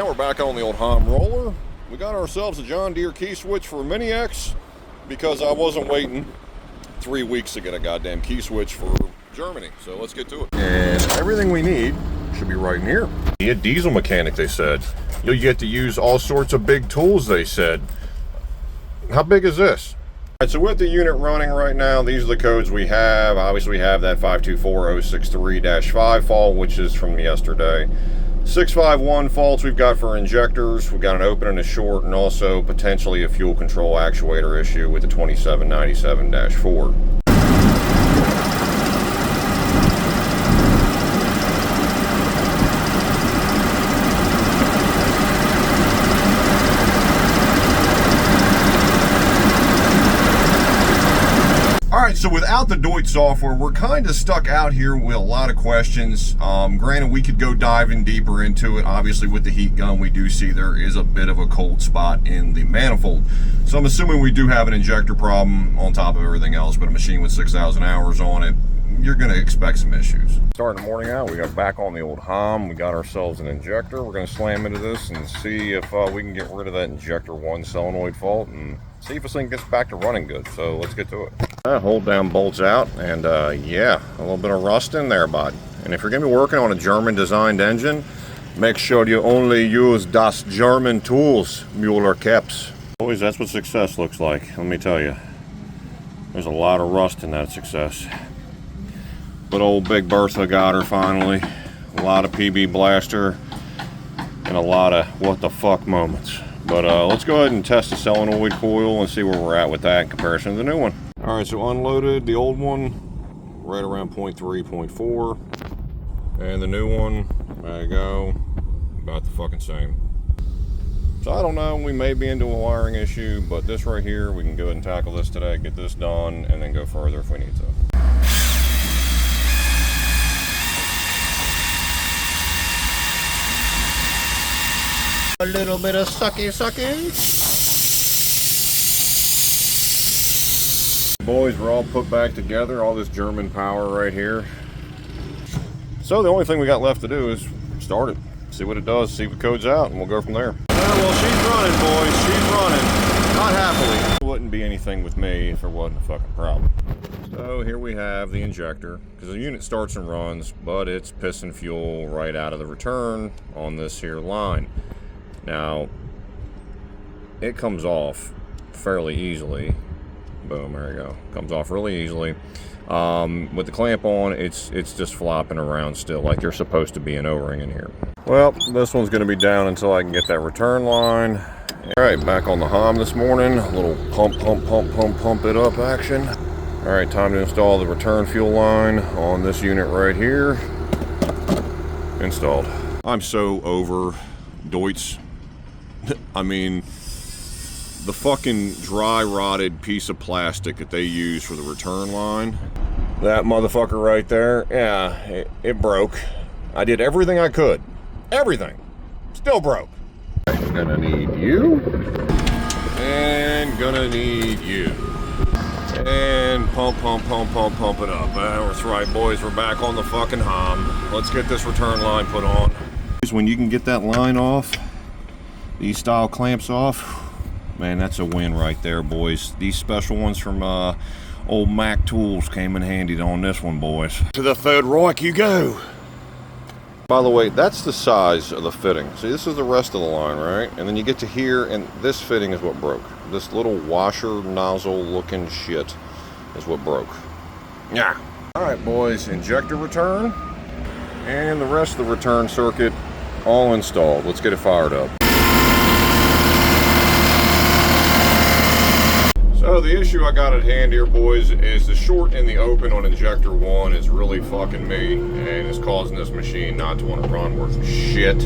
Now we're back on the old Hamm roller. We got ourselves a John Deere key switch for Mini X because I wasn't waiting 3 weeks to get a goddamn key switch for Germany. So let's get to it. And everything we need should be right in here. Be a diesel mechanic, they said. You'll get to use all sorts of big tools, they said. How big is this? All right, so with the unit running right now, these are the codes we have. Obviously, we have that 524063-5 fault, which is from yesterday. 651 faults we've got for injectors. We've got an open and a short, and also potentially a fuel control actuator issue with the 2797-4. Alright, so without the Deutsch software, we're kind of stuck out here with a lot of questions. Granted, we could go diving deeper into it. Obviously, with the heat gun, we do see there is a bit of a cold spot in the manifold. So I'm assuming we do have an injector problem on top of everything else, but a machine with 6,000 hours on it, you're going to expect some issues. Starting the morning out, we got back on the old Hamm. We got ourselves an injector. We're going to slam into this and see if we can get rid of that injector 1 solenoid fault and see if this thing gets back to running good. So let's get to it. Hold down bolts out, and yeah, a little bit of rust in there, bud. And if you're going to be working on a German designed engine, make sure you only use das German tools, Mueller caps. Boys, that's what success looks like, let me tell you. There's a lot of rust in that success. But old Big Bertha got her finally. A lot of PB blaster and a lot of what the fuck moments. But let's go ahead and test the solenoid coil and see where we're at with that in comparison to the new one. All right, so unloaded the old one right around 0.3, 0.4, and the new one, there you go, about the fucking same. So I don't know, we may be into a wiring issue, but this right here, we can go ahead and tackle this today, get this done, and then go further if we need to. A little bit of sucky. Boys, we're all put back together, all this German power right here. So the only thing we got left to do is start it, see what it does, see if it codes out, and we'll go from there. Well, she's running, boys, she's running. Not happily. It wouldn't be anything with me if there wasn't a fucking problem. So here we have the injector, because the unit starts and runs, but it's pissing fuel right out of the return on this here line. Now, it comes off fairly easily. Boom, there you go. Comes off really easily. With the clamp on, it's just flopping around still, like there's supposed to be an O-ring in here. Well, this one's going to be down until I can get that return line. All right, back on the Hamm this morning. A little pump it up action. All right, time to install the return fuel line on this unit right here. Installed. I'm so over Deutsch. I mean, the fucking dry rotted piece of plastic that they use for the return line, that motherfucker right there, yeah, it broke. I did everything I could. Everything. Still broke. I'm gonna need you. And gonna need you. And pump it up. That's right, boys, we're back on the fucking Hamm. Let's get this return line put on. When you can get that line off, these style clamps off, man, that's a win right there, boys. These special ones from old Mac Tools came in handy on this one, boys. To the Third Reich you go. By the way, that's the size of the fitting. See, this is the rest of the line, right? And then you get to here, and this fitting is what broke. This little washer nozzle looking shit is what broke. Yeah. All right, boys, injector return and the rest of the return circuit all installed. Let's get it fired up. So the issue I got at hand here, boys, is the short in the open on injector 1 is really fucking me, and it's causing this machine not to want to run worth shit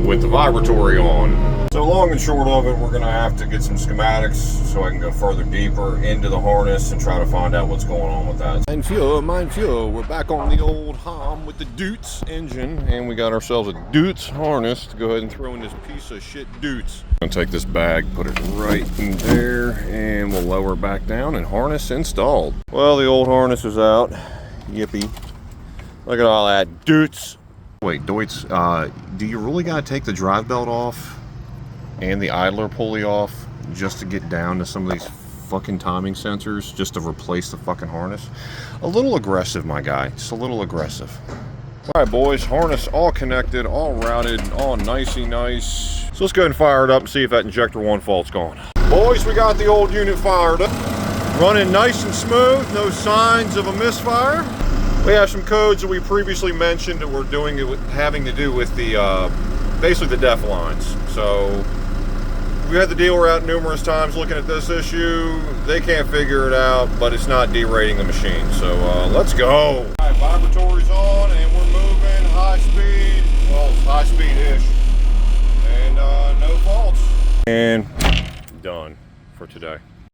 with the vibratory on. So long and short of it, we're going to have to get some schematics so I can go further deeper into the harness and try to find out what's going on with that. Mein Fuhr, we're back on the old Hamm with the Deutsch engine, and we got ourselves a Deutsch harness to go ahead and throw in this piece of shit Deutsch. I'm going to take this bag, put it right in there, and we'll lower back down and harness installed. Well, the old harness is out. Yippee. Look at all that Deutsch. Wait, Deutz, do you really gotta take the drive belt off and the idler pulley off just to get down to some of these fucking timing sensors, just to replace the fucking harness? A little aggressive, my guy, just a little aggressive. All right, boys, harness all connected, all routed, all nicey nice. So let's go ahead and fire it up and see if that injector 1 fault's gone. Boys, we got the old unit fired up. Running nice and smooth, no signs of a misfire. We have some codes that we previously mentioned that we're doing it with, having to do with the, basically the def lines. So we had the dealer out numerous times looking at this issue. They can't figure it out, but it's not derating the machine. So let's go. All right, vibratory's on and we're moving high speed. Well, it's high speed-ish. And no faults. And done for today.